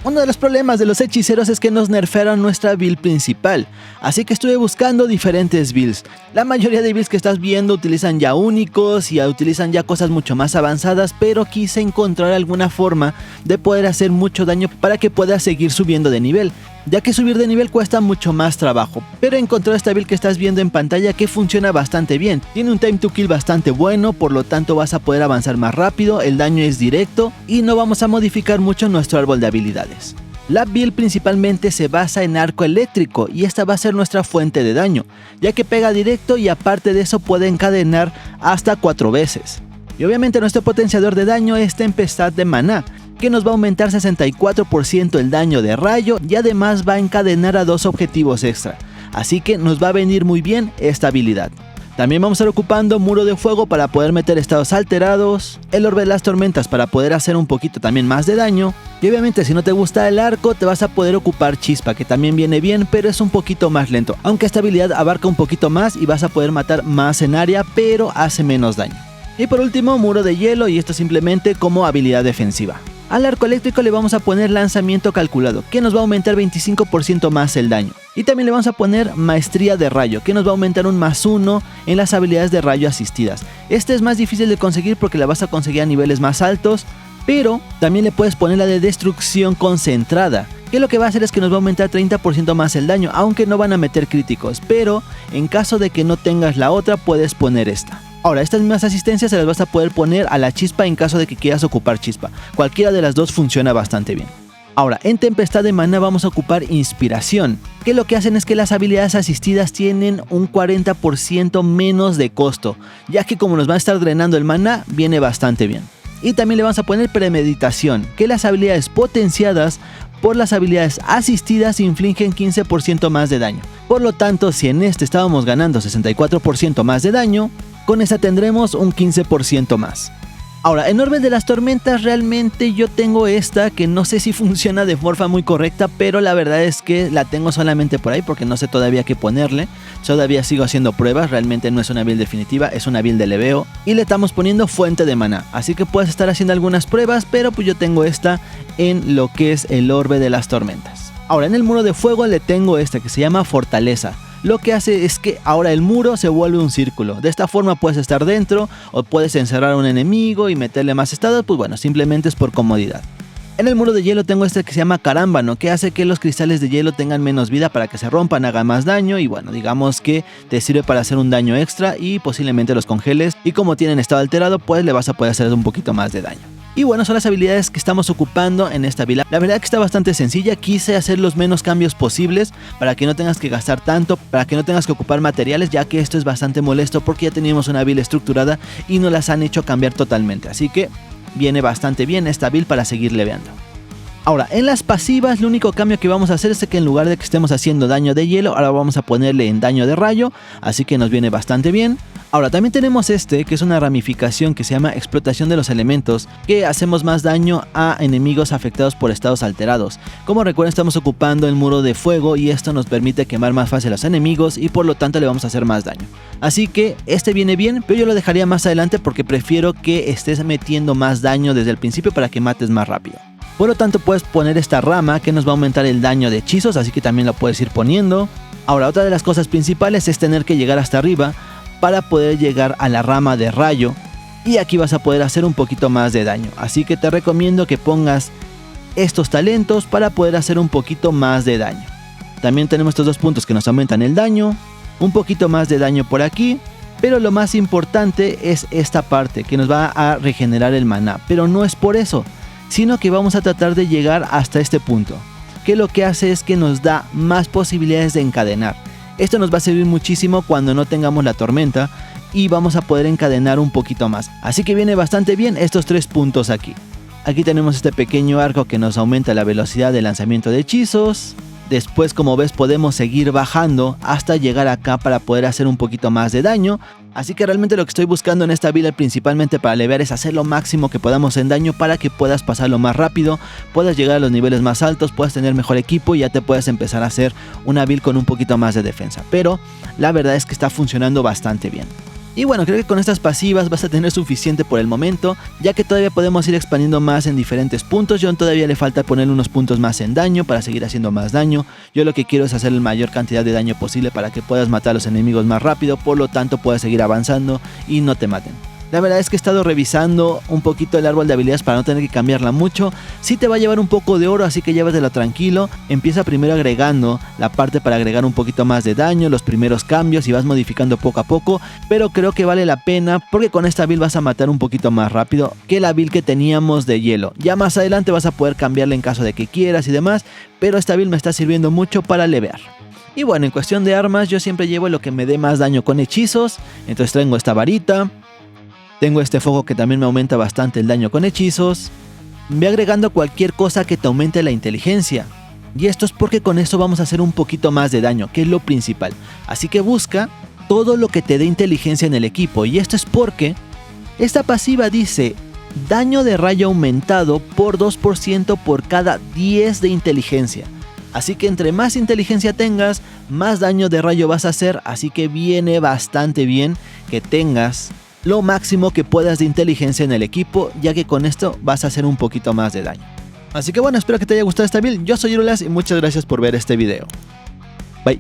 Uno de los problemas de los hechiceros es que nos nerfearon nuestra build principal, así que estuve buscando diferentes builds. La mayoría de builds que estás viendo utilizan ya únicos y utilizan ya cosas mucho más avanzadas, pero quise encontrar alguna forma de poder hacer mucho daño para que puedas seguir subiendo de nivel, ya que subir de nivel cuesta mucho más trabajo. Pero encontré esta build que estás viendo en pantalla que funciona bastante bien, tiene un time to kill bastante bueno, por lo tanto vas a poder avanzar más rápido, el daño es directo y no vamos a modificar mucho nuestro árbol de habilidades. La build principalmente se basa en arco eléctrico y esta va a ser nuestra fuente de daño, ya que pega directo y aparte de eso puede encadenar hasta 4 veces. Y obviamente nuestro potenciador de daño es Tempestad de Maná, que nos va a aumentar 64% el daño de rayo y además va a encadenar a 2 objetivos extra, así que nos va a venir muy bien esta habilidad. También vamos a estar ocupando Muro de Fuego para poder meter estados alterados, el Orbe de las Tormentas para poder hacer un poquito también más de daño, y obviamente si no te gusta el arco te vas a poder ocupar Chispa, que también viene bien pero es un poquito más lento, aunque esta habilidad abarca un poquito más y vas a poder matar más en área pero hace menos daño. Y por último Muro de Hielo, y esto simplemente como habilidad defensiva. Al arco eléctrico le vamos a poner Lanzamiento Calculado, que nos va a aumentar 25% más el daño. Y también le vamos a poner Maestría de Rayo, que nos va a aumentar un +1 en las habilidades de rayo asistidas. Este es más difícil de conseguir porque la vas a conseguir a niveles más altos, pero también le puedes poner la de Destrucción Concentrada, que lo que va a hacer es que nos va a aumentar 30% más el daño, aunque no van a meter críticos, pero en caso de que no tengas la otra puedes poner esta. Ahora, estas mismas asistencias se las vas a poder poner a la Chispa en caso de que quieras ocupar Chispa. Cualquiera de las dos funciona bastante bien. Ahora, en Tempestad de Maná vamos a ocupar Inspiración, que lo que hacen es que las habilidades asistidas tienen un 40% menos de costo, ya que como nos va a estar drenando el maná, viene bastante bien. Y también le vamos a poner Premeditación, que las habilidades potenciadas por las habilidades asistidas infligen 15% más de daño. Por lo tanto, si en este estábamos ganando 64% más de daño, con esta tendremos un 15% más. Ahora, en Orbe de las Tormentas realmente yo tengo esta que no sé si funciona de forma muy correcta, pero la verdad es que la tengo solamente por ahí porque no sé todavía qué ponerle. Todavía sigo haciendo pruebas, realmente no es una build definitiva, es una build de leveo. Y le estamos poniendo Fuente de Maná, así que puedes estar haciendo algunas pruebas, pero pues yo tengo esta en lo que es el Orbe de las Tormentas. Ahora, en el Muro de Fuego le tengo esta que se llama Fortaleza. Lo que hace es que ahora el muro se vuelve un círculo. De esta forma puedes estar dentro o puedes encerrar a un enemigo y meterle más estados. Pues bueno, simplemente es por comodidad. En el Muro de Hielo tengo este que se llama Carámbano, que hace que los cristales de hielo tengan menos vida para que se rompan, hagan más daño. Y bueno, digamos que te sirve para hacer un daño extra y posiblemente los congeles. Y como tienen estado alterado, pues le vas a poder hacer un poquito más de daño. Y bueno, son las habilidades que estamos ocupando en esta build. La verdad que está bastante sencilla, quise hacer los menos cambios posibles para que no tengas que gastar tanto, para que no tengas que ocupar materiales, ya que esto es bastante molesto porque ya teníamos una build estructurada y nos las han hecho cambiar totalmente. Así que viene bastante bien esta build para seguir leveando. Ahora, en las pasivas, el único cambio que vamos a hacer es que en lugar de que estemos haciendo daño de hielo, ahora vamos a ponerle en daño de rayo, así que nos viene bastante bien. Ahora, también tenemos este, que es una ramificación que se llama Explotación de los Elementos, que hacemos más daño a enemigos afectados por estados alterados. Como recuerden, estamos ocupando el Muro de Fuego y esto nos permite quemar más fácil a los enemigos y por lo tanto le vamos a hacer más daño. Así que este viene bien, pero yo lo dejaría más adelante porque prefiero que estés metiendo más daño desde el principio para que mates más rápido. Por lo tanto puedes poner esta rama que nos va a aumentar el daño de hechizos, así que también lo puedes ir poniendo. Ahora, otra de las cosas principales es tener que llegar hasta arriba para poder llegar a la rama de rayo. Y aquí vas a poder hacer un poquito más de daño, así que te recomiendo que pongas estos talentos para poder hacer un poquito más de daño. También tenemos estos dos puntos que nos aumentan el daño, un poquito más de daño por aquí. Pero lo más importante es esta parte que nos va a regenerar el maná, pero no es por eso, sino que vamos a tratar de llegar hasta este punto, que lo que hace es que nos da más posibilidades de encadenar. Esto nos va a servir muchísimo cuando no tengamos la tormenta y vamos a poder encadenar un poquito más. Así que viene bastante bien estos 3 puntos aquí. Aquí tenemos este pequeño arco que nos aumenta la velocidad de lanzamiento de hechizos. Después, como ves, podemos seguir bajando hasta llegar acá para poder hacer un poquito más de daño. Así que realmente lo que estoy buscando en esta build principalmente para levear es hacer lo máximo que podamos en daño para que puedas pasarlo más rápido, puedas llegar a los niveles más altos, puedas tener mejor equipo y ya te puedas empezar a hacer una build con un poquito más de defensa. Pero la verdad es que está funcionando bastante bien. Y bueno, creo que con estas pasivas vas a tener suficiente por el momento, ya que todavía podemos ir expandiendo más en diferentes puntos. Yo todavía le falta poner unos puntos más en daño para seguir haciendo más daño. Yo lo que quiero es hacer la mayor cantidad de daño posible para que puedas matar a los enemigos más rápido, por lo tanto puedas seguir avanzando y no te maten. La verdad es que he estado revisando un poquito el árbol de habilidades para no tener que cambiarla mucho. Sí te va a llevar un poco de oro, así que llévatelo tranquilo. Empieza primero agregando la parte para agregar un poquito más de daño, los primeros cambios y vas modificando poco a poco. Pero creo que vale la pena porque con esta build vas a matar un poquito más rápido que la build que teníamos de hielo. Ya más adelante vas a poder cambiarla en caso de que quieras y demás, pero esta build me está sirviendo mucho para levear. Y bueno, en cuestión de armas yo siempre llevo lo que me dé más daño con hechizos. Entonces tengo esta varita. Tengo este fuego que también me aumenta bastante el daño con hechizos. Ve agregando cualquier cosa que te aumente la inteligencia. Y esto es porque con esto vamos a hacer un poquito más de daño, que es lo principal. Así que busca todo lo que te dé inteligencia en el equipo. Y esto es porque esta pasiva dice daño de rayo aumentado por 2% por cada 10 de inteligencia. Así que entre más inteligencia tengas, más daño de rayo vas a hacer. Así que viene bastante bien que tengas lo máximo que puedas de inteligencia en el equipo, ya que con esto vas a hacer un poquito más de daño. Así que bueno, espero que te haya gustado esta build. Yo soy Irulas y muchas gracias por ver este video. Bye.